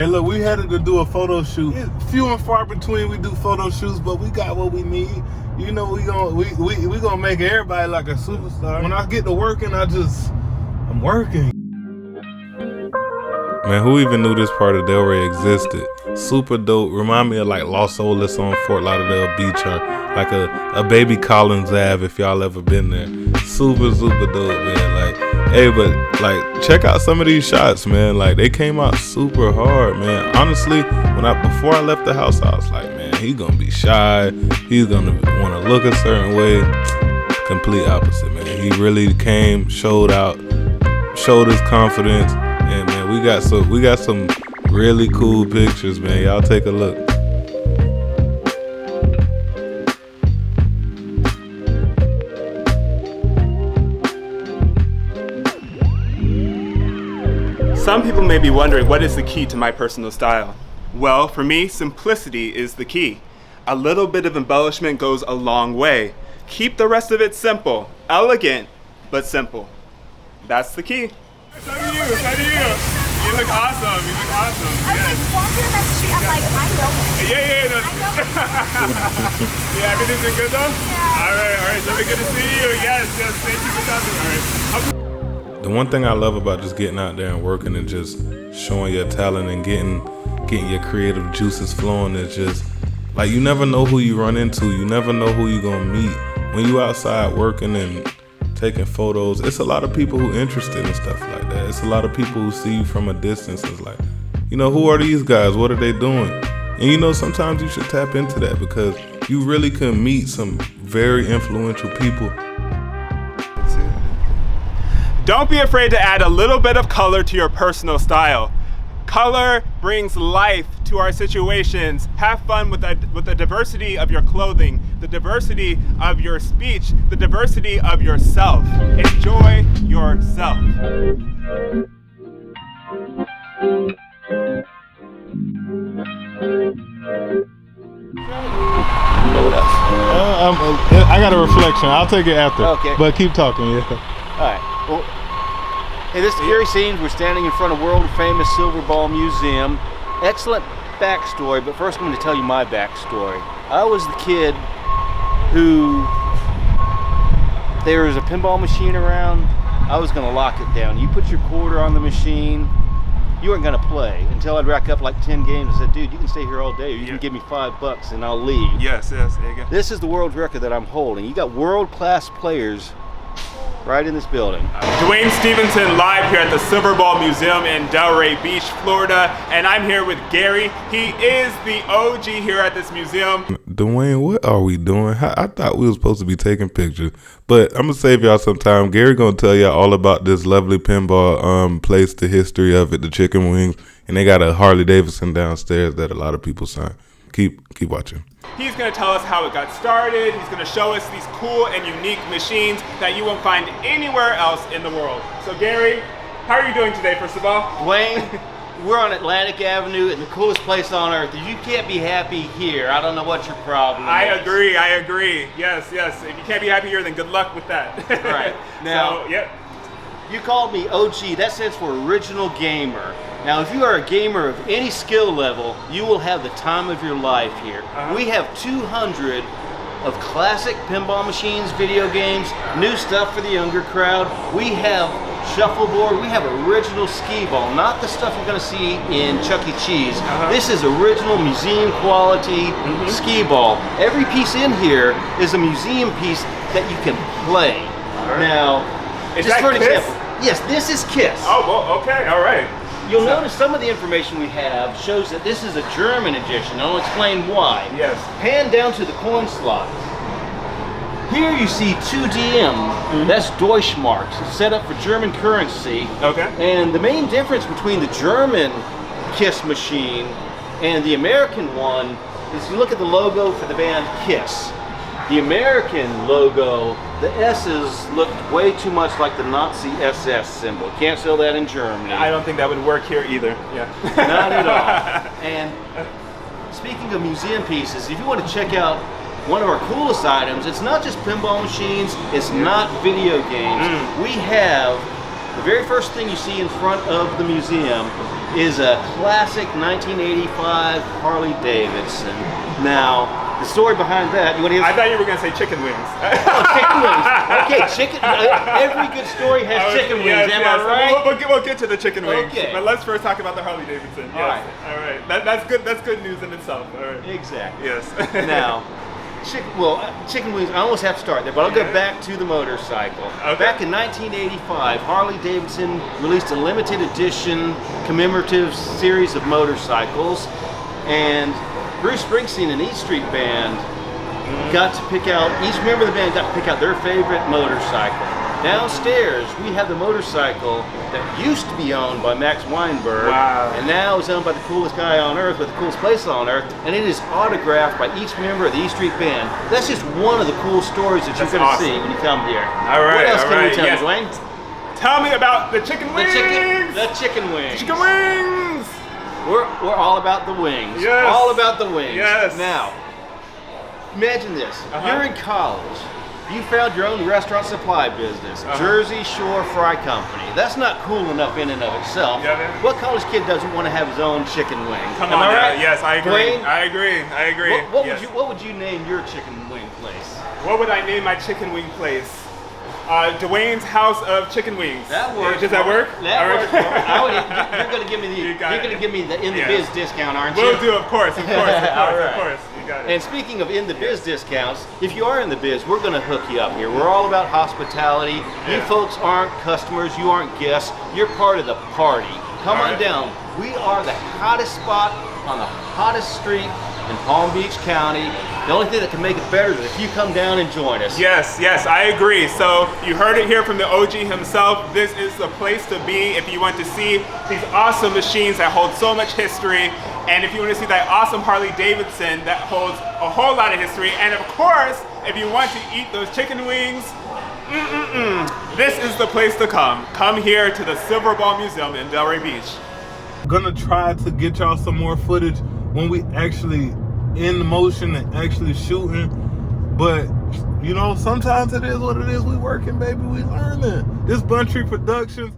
Hey, look, we had to do a photo shoot. It's few and far between we do photo shoots, but we got what we need. You know, we gonna make everybody like a superstar. When I get to working, I'm working. Man, who even knew this part of Delray existed? Super dope. Remind me of like Los Olas on Fort Lauderdale Beach, or like a baby Collins Ave if y'all ever been there. Super dope, man. Like, hey, but like, check out some of these shots, man. Like, they came out super hard, man. Honestly, before I left the house, I was like, man, he gonna be shy. He's gonna want to look a certain way. Complete opposite, man. He really came, showed his confidence. And man, we got some really cool pictures, man. Y'all take a look. Some people may be wondering, what is the key to my personal style? Well, for me, simplicity is the key. A little bit of embellishment goes a long way. Keep the rest of it simple, elegant, but simple. That's the key. So do you. You look awesome. I was like walking down the street, I'm like, I know. Yeah. Yeah, everything's been good though? Yeah. All right. It's really good to see you. Yes. Thank you for coming. All right. The one thing I love about just getting out there and working and just showing your talent and getting your creative juices flowing is just like, you never know who you run into. You never know who you gonna meet when you outside working and taking photos. It's a lot of people who interested in stuff like that. It's a lot of people who see you from a distance. It's like, you know, who are these guys? What are they doing? And you know, sometimes you should tap into that because you really can meet some very influential people. Don't be afraid to add a little bit of color to your personal style. Color brings life to our situations. Have fun with the diversity of your clothing, the diversity of your speech, the diversity of yourself. Enjoy yourself. I got a reflection. I'll take it after. Okay. But keep talking, yeah. All right. Well, hey, this is Gary Scenes. We're standing in front of world-famous Silver Ball Museum. Excellent backstory, but first I'm going to tell you my backstory. I was the kid who, there was a pinball machine around, I was going to lock it down. You put your quarter on the machine, you weren't going to play until I'd rack up like 10 games. I said, dude, you can stay here all day, or you can give me $5 and I'll leave. Yes, there you go. This is the world record that I'm holding. You got world-class players right in this building. Dwayne Stevenson live here at the Silver Ball Museum in Delray Beach, Florida, and I'm here with Gary. He is the OG here at this museum. Dwayne, what are we doing? I thought we were supposed to be taking pictures, but I'm gonna save y'all some time. Gary gonna tell y'all all about this lovely pinball place, the history of it, the chicken wings, and they got a Harley Davidson downstairs that a lot of people sign. Keep watching. He's going to tell us how it got started. He's going to show us these cool and unique machines that you won't find anywhere else in the world. So Gary, how are you doing today, first of all? Dwayne, we're on Atlantic Avenue in the coolest place on earth. You can't be happy here. I don't know what your problem is. I agree. Yes. If you can't be happy here, then good luck with that. Right. Now, so, yep. You called me OG. That stands for Original Gamer. Now, if you are a gamer of any skill level, you will have the time of your life here. We have 200 of classic pinball machines, video games, new stuff for the younger crowd. We have shuffleboard. We have original skee ball, not the stuff you're going to see in Chuck E. Cheese. This is original museum quality skee ball. Every piece in here is a museum piece that you can play. Now, is just that for an KISS? example, yes, this is KISS. Oh, well, okay, all right. You'll notice some of the information we have shows that this is a German edition. I'll explain why. Yes. Pan down to the coin slot. Here you see 2DM. That's Deutschmarks, set up for German currency. Okay. And the main difference between the German KISS machine and the American one is you look at the logo for the band KISS. The American logo, the S's looked way too much like the Nazi SS symbol. Can't sell that in Germany. I don't think that would work here either. Yeah. Not at all. And speaking of museum pieces, if you want to check out one of our coolest items, it's not just pinball machines, it's not video games. We have The very first thing you see in front of the museum is a classic 1985 Harley Davidson. Now, the story behind that, you want to hear? I thought you were going to say chicken wings. Oh, chicken wings. Okay, chicken. Every good story has chicken wings. Am I right? We'll get to the chicken wings. Okay. But let's first talk about the Harley Davidson. Yes. All right. All right. That's good. That's good news in itself. All right. Exactly. Yes. Now, chicken wings, I almost have to start there, but I'll go back to the motorcycle. Okay. Back in 1985, Harley Davidson released a limited edition commemorative series of motorcycles, and Bruce Springsteen and E Street Band got to pick out, each member of the band got to pick out their favorite motorcycle. Downstairs, we have the motorcycle that used to be owned by Max Weinberg, Wow. and now is owned by the coolest guy on earth with the coolest place on earth, and it is autographed by each member of the E Street Band. That's just one of the cool stories that you're That's going to awesome. see when you come here. All right, What else all can right, you tell yes. me, Dwayne? Tell me about the chicken wings. The chicken wings. Chicken wings. We're all about the wings. Yes. All about the wings. Yes. Now, imagine this. Uh-huh. You're in college. You found your own restaurant supply business, Jersey Shore Fry Company. That's not cool enough in and of itself. Yeah, man. What college kid doesn't want to have his own chicken wing? Come Am on I now. right? Yes, I agree. Dwayne, I agree. I agree. Yes. what would you name your chicken wing place? What would I name my chicken wing place? Dwayne's House of Chicken Wings. That works. Does that work? That All works. right. You're going to give me the You got you're it. going to give me the in the Yeah. biz discount, aren't you? Will do, of course, of course, of course, All of right. course. You got it. And speaking of in the biz discounts, if you are in the biz, we're going to hook you up here. We're all about hospitality. You Yeah. folks aren't customers, you aren't guests. You're part of the party. Come All on right. down. We are the hottest spot on the hottest street in Palm Beach County. The only thing that can make it better is if you come down and join us. Yes, yes, I agree. So you heard it here from the OG himself. This is the place to be if you want to see these awesome machines that hold so much history. And if you want to see that awesome Harley Davidson that holds a whole lot of history. And of course, if you want to eat those chicken wings, this is the place to come. Come here to the Silver Ball Museum in Delray Beach. Gonna try to get y'all some more footage when we actually in motion and actually shooting. But you know, sometimes it is what it is. We working, baby. We learning. This Bun Tree Productions.